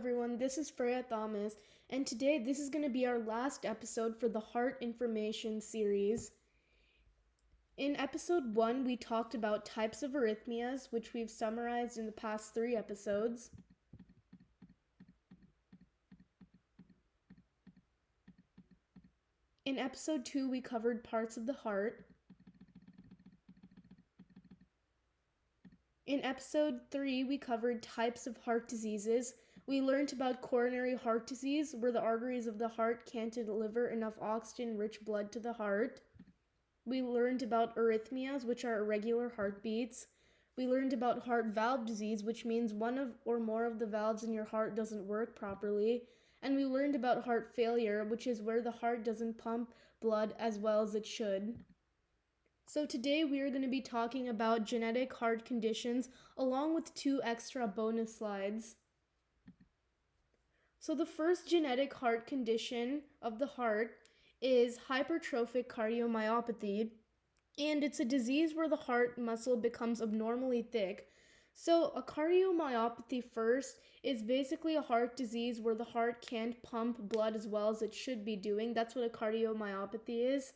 everyone, this is Freya Thomas, and today this is going to be our last episode for the Heart Information series. In episode 1, we talked about types of arrhythmias, which we've summarized in the past 3 episodes. In episode 2, we covered parts of the heart. In episode 3, we covered types of heart diseases. We learned about coronary heart disease, where the arteries of the heart can't deliver enough oxygen-rich blood to the heart. We learned about arrhythmias, which are irregular heartbeats. We learned about heart valve disease, which means one or more of the valves in your heart doesn't work properly. And we learned about heart failure, which is where the heart doesn't pump blood as well as it should. So today we are going to be talking about genetic heart conditions along with 2 extra bonus slides. So the first genetic heart condition of the heart is hypertrophic cardiomyopathy, and it's a disease where the heart muscle becomes abnormally thick. So a cardiomyopathy first is basically a heart disease where the heart can't pump blood as well as it should be doing. That's what a cardiomyopathy is.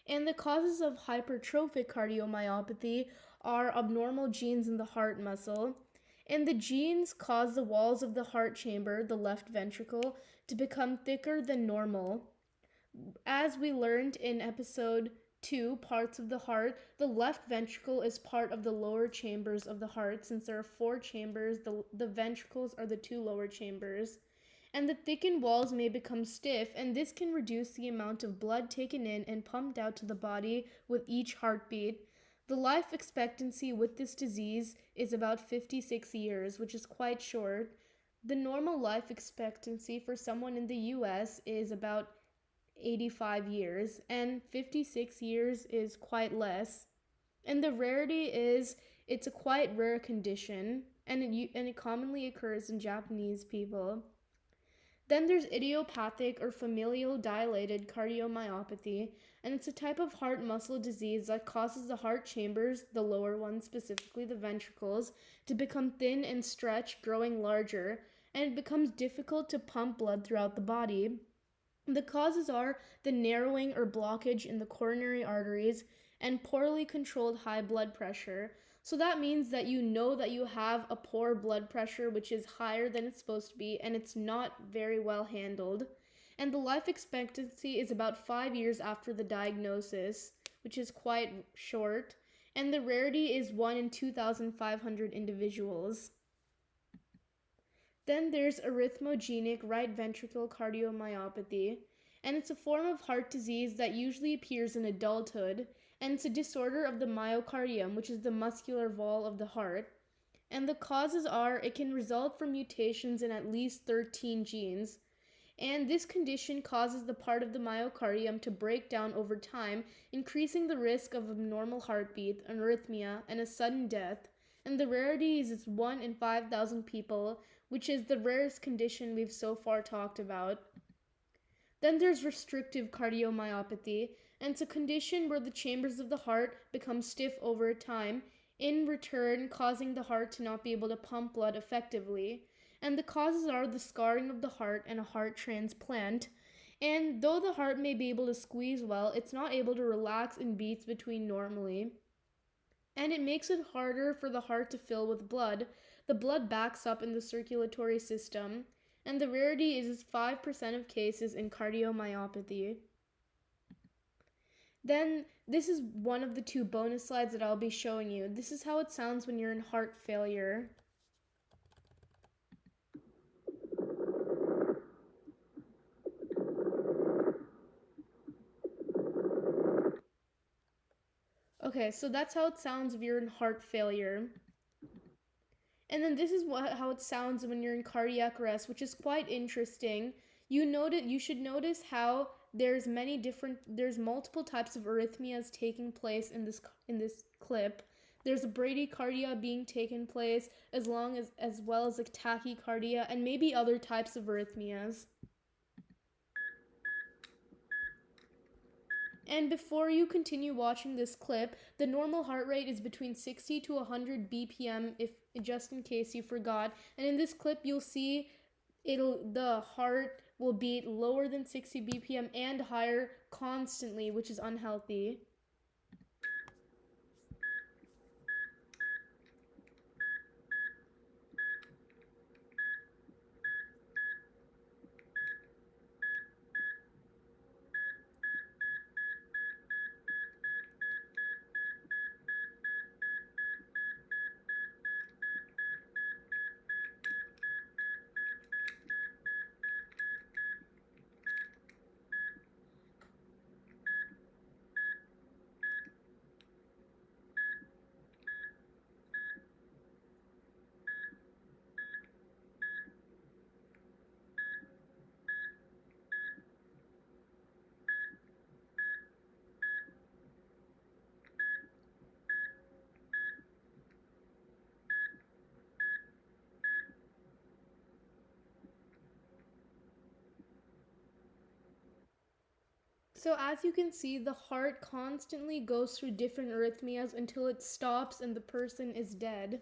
And the causes of hypertrophic cardiomyopathy are abnormal genes in the heart muscle. And the genes cause the walls of the heart chamber, the left ventricle, to become thicker than normal. As we learned in episode 2, parts of the heart, the left ventricle is part of the lower chambers of the heart. Since there are 4 chambers, the ventricles are the 2 lower chambers. And the thickened walls may become stiff, and this can reduce the amount of blood taken in and pumped out to the body with each heartbeat. The life expectancy with this disease is about 56 years, which is quite short. The normal life expectancy for someone in the US is about 85 years, and 56 years is quite less. And the rarity is it's a quite rare condition, and it commonly occurs in Japanese people. Then there's idiopathic or familial dilated cardiomyopathy, and it's a type of heart muscle disease that causes the heart chambers, the lower ones, specifically the ventricles, to become thin and stretch, growing larger, and it becomes difficult to pump blood throughout the body. The causes are the narrowing or blockage in the coronary arteries and poorly controlled high blood pressure. So that means that you know that you have a poor blood pressure, which is higher than it's supposed to be, and it's not very well handled. And the life expectancy is about 5 years after the diagnosis, which is quite short. And the rarity is 1 in 2,500 individuals. Then there's arrhythmogenic right ventricular cardiomyopathy, and it's a form of heart disease that usually appears in adulthood, and it's a disorder of the myocardium, which is the muscular wall of the heart. And the causes are it can result from mutations in at least 13 genes. And this condition causes the part of the myocardium to break down over time, increasing the risk of abnormal heartbeat, an arrhythmia, and a sudden death. And the rarity is 1 in 5,000 people, which is the rarest condition we've so far talked about. Then there's restrictive cardiomyopathy, and it's a condition where the chambers of the heart become stiff over time, in return causing the heart to not be able to pump blood effectively. And the causes are the scarring of the heart and a heart transplant. And though the heart may be able to squeeze well, it's not able to relax in beats between normally. And it makes it harder for the heart to fill with blood. The blood backs up in the circulatory system, and the rarity is 5% of cases in cardiomyopathy. Then, this is one of the 2 bonus slides that I'll be showing you. This is how it sounds when you're in heart failure. Okay, so that's how it sounds if you're in heart failure. And then this is how it sounds when you're in cardiac arrest, which is quite interesting. You should notice how there's multiple types of arrhythmias taking place in this clip. There's a bradycardia being taken place, as well as a tachycardia, and maybe other types of arrhythmias. And before you continue watching this clip, the normal heart rate is between 60 to 100 BPM, just in case you forgot. And in this clip, you'll see The heart will beat lower than 60 BPM and higher constantly, which is unhealthy. So as you can see, the heart constantly goes through different arrhythmias until it stops and the person is dead.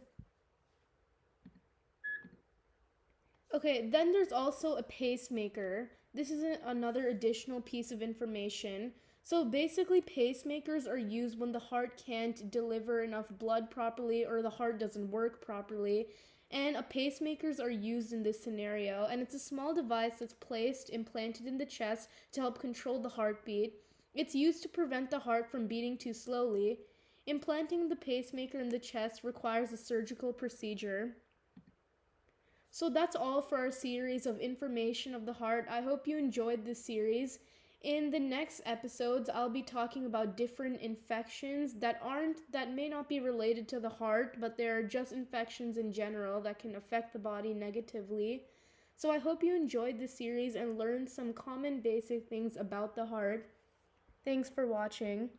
Okay, then there's also a pacemaker. This is another additional piece of information. So basically, pacemakers are used when the heart can't deliver enough blood properly or the heart doesn't work properly. And pacemakers are used in this scenario, and it's a small device that's implanted in the chest to help control the heartbeat. It's used to prevent the heart from beating too slowly. Implanting the pacemaker in the chest requires a surgical procedure. So that's all for our series of information of the heart. I hope you enjoyed this series. In the next episodes, I'll be talking about different infections that may not be related to the heart, but they're just infections in general that can affect the body negatively. So I hope you enjoyed this series and learned some common basic things about the heart. Thanks for watching.